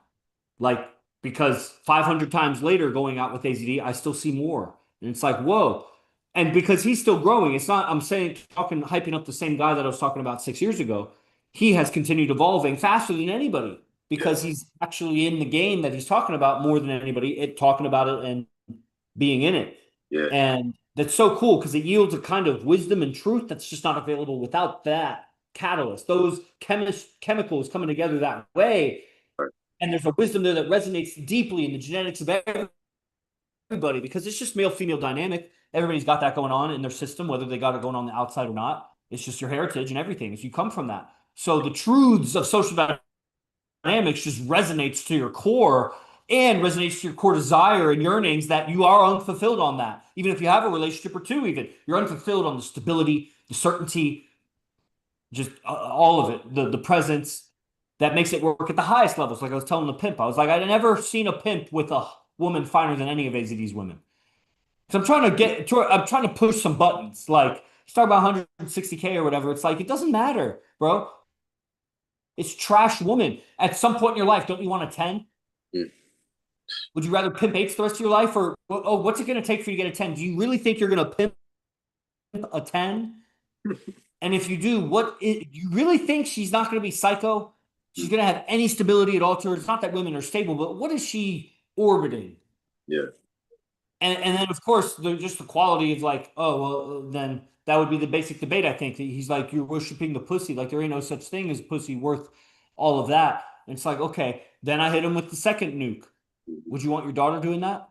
Like, because 500 times later going out with AZD, I still see more. And it's like, whoa. And because he's still growing, it's not, I'm saying, talking, hyping up the same guy that I was talking about 6 years ago. He has continued evolving faster than anybody yeah, because he's actually in the game that he's talking about more than anybody, talking about it and being in it. yeah, And that's so cool because it yields a kind of wisdom and truth that's just not available without that catalyst, those chemicals coming together that way, right, and there's a wisdom there that resonates deeply in the genetics of everybody because it's just male female dynamic. Everybody's got that going on in their system, whether they got it going on the outside or not. It's just your heritage and everything. If you come from that, so the truths of social dynamics just resonates to your core and resonates to your core desire and yearnings that you are unfulfilled on that. Even if you have a relationship or two, even you're unfulfilled on the stability, the certainty, just all of it, the presence that makes it work at the highest levels. Like I was telling the pimp, I was like, I'd never seen a pimp with a woman finer than any of AZD's women. So I'm trying to push some buttons. Like, start about 160K or whatever. It's like, it doesn't matter, bro. It's trash woman. At some point in your life, don't you want a 10? mm, Would you rather pimp eights the rest of your life? Or, oh, what's it going to take for you to get a 10? Do you really think you're going to pimp a 10? And if you do, you really think she's not going to be psycho? She's mm, going to have any stability at all to her. It's not that women are stable, but what is she orbiting? yeah, And then of course just the quality of like, oh well, then that would be the basic debate. I think he's like, you're worshiping the pussy. Like there ain't no such thing as pussy worth all of that. And it's like, okay, then I hit him with the second nuke. mhm, Would you want your daughter doing that?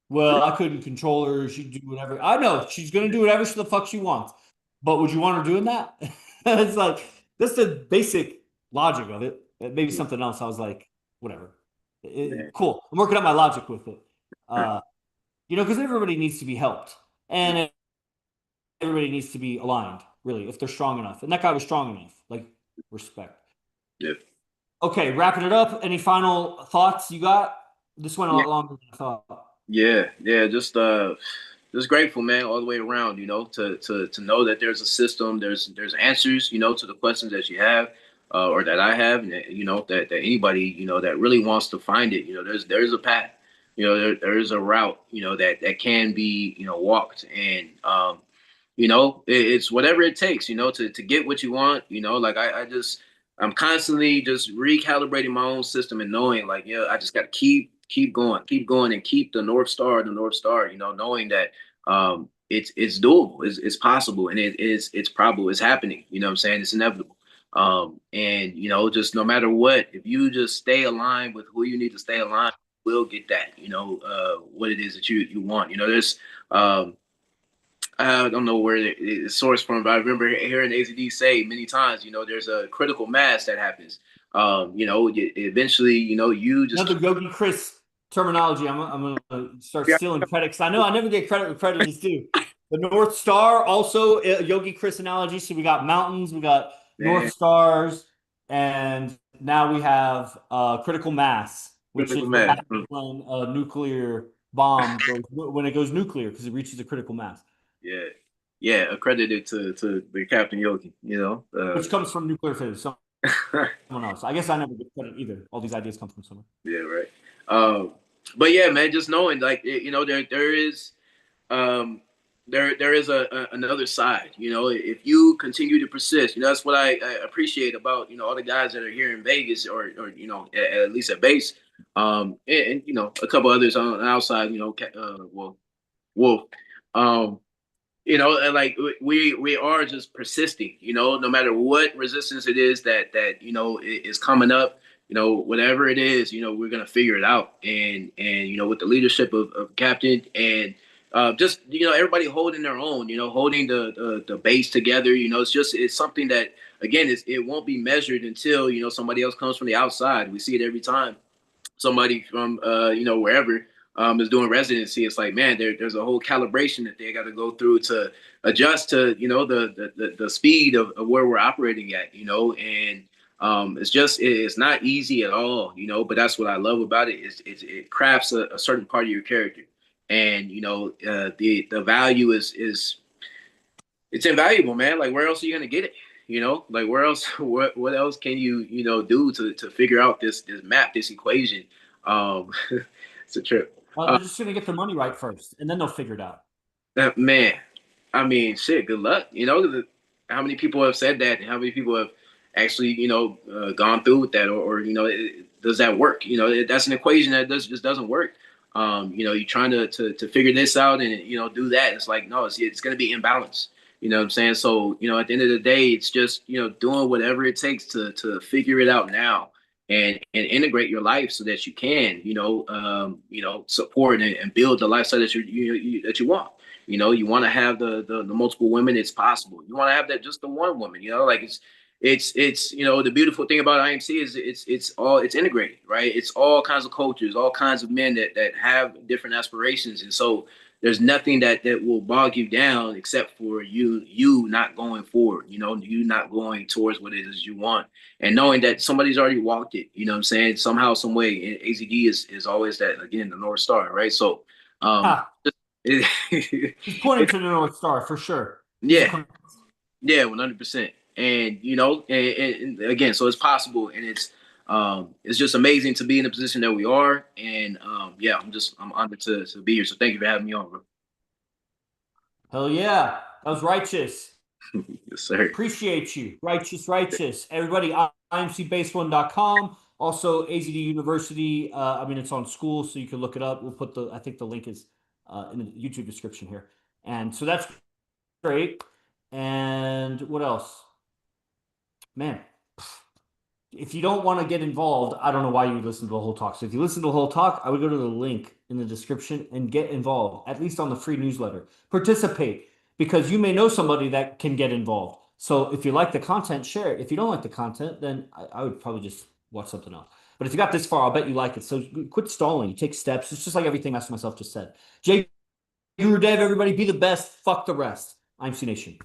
Well, I couldn't control her. She'd do whatever. I know she's gonna do whatever the fuck she wants. But would you want her doing that? It's like that's the basic logic of it. Maybe mm, something else. I was like, whatever. man, Cool. I'm working out my logic with it. right, Uh, because everybody needs to be helped mm, and everybody needs to be aligned, really, if they're strong enough. And that guy was strong enough. Like, respect. yeah, Okay, wrapping it up. Any final thoughts you got? This went a yeah, lot longer than I thought. yeah, just grateful, man, all the way around, you know, to know that there's a system, there's answers, you know, to the questions that you have, or that I have, and you know that anybody, you know, that really wants to find it, you know, there's a path, you know, there is a route, you know, that can be, you know, walked, and it's whatever it takes, to get what you want. Like I'm constantly just recalibrating my own system and knowing like, yeah, I just got to keep going, and keep the North Star, knowing that it's doable, it's possible, and it's probable, it's happening. You know what I'm saying? It's inevitable. And just no matter what, if you just stay aligned with who you need to stay aligned, will get that, what it is that you want. There's I don't know where it's sourced from, but I remember hearing AZD say many times, there's a critical mass that happens. Eventually, you just Another keep. Yogi Chris terminology. I'm gonna start stealing credit because I know I never get credit where credit is due. The North Star, also a Yogi Chris analogy. So we got mountains, we got North Man, Stars, and now we have critical mass, which critical is what mass. happens when a nuclear bomb goes when it goes nuclear because it reaches a critical mass, Yeah, yeah, accredited to the Captain Yogi. which comes from nuclear physics. Someone else. I guess I never get credit either. All these ideas come from someone. Yeah, right. Um, but yeah, man, just knowing like there is there is another side. If you continue to persist, that's what I appreciate about all the guys that are here in Vegas, or at least at base, and a couple others on the outside, well, Wolf. Um, and like we are just persisting, no matter what resistance it is that is coming up, whatever it is, we're gonna figure it out. And with the leadership of Captain, and just everybody holding their own, holding the base together. It's something that, again, it won't be measured until somebody else comes from the outside. We see it every time somebody from wherever is doing residency. It's like, man, there's a whole calibration that they got to go through to adjust to the speed of where we're operating at. And it's not easy at all. But that's what I love about it, is it crafts a certain part of your character. And the value is it's invaluable, man. Like, where else are you gonna get it? Like, where else? What else can you do to figure out this map, this equation? Um, it's a trip. They're just gonna get their money right first, and then they'll figure it out. Man, I mean, shit. Good luck. How many people have said that, and how many people have actually, gone through with that, or does that work? That's an equation that just doesn't work. You're trying to figure this out, and do that. It's like, no, it's going to be imbalanced. You know what I'm saying? So at the end of the day, it's just doing whatever it takes to figure it out now, and integrate your life so that you can support and build the lifestyle that that you want. You want to have the multiple women. It's possible. You want to have that just the one woman. Like it's the beautiful thing about IMC is it's integrated, right? It's all kinds of cultures, all kinds of men that have different aspirations, and so there's nothing that will bog you down except for you not going forward. You not going towards what it is you want, and knowing that somebody's already walked it. You know what I'm saying? Somehow, some way, and AZD is always that, again, the North Star, right? So um Ha! it, He's pointing to the North Star for sure. He's a yeah, yeah, 100%. And and again, so it's possible, and it's just amazing to be in the position that we are. And yeah, I'm honored to be here. So thank you for having me on, bro. hell yeah. That was righteous. Yes, sir. Appreciate you. Righteous, righteous. Everybody, imcbase1.com. Also, AZD University. I mean, it's on school, so you can look it up. We'll put I think the link is in the YouTube description here. And so that's great. And what else? Man, if you don't want to get involved, I don't know why you would listen to the whole talk. So if you listen to the whole talk, I would go to the link in the description and get involved, at least on the free newsletter. Participate, because you may know somebody that can get involved. So if you like the content, share it. If you don't like the content, then I would probably just watch something else. But if you got this far, I'll bet you like it. So quit stalling. Take steps. It's just like everything Master myself just said. Jay Guru Dev, everybody, be the best. Fuck the rest. I'm C Nation.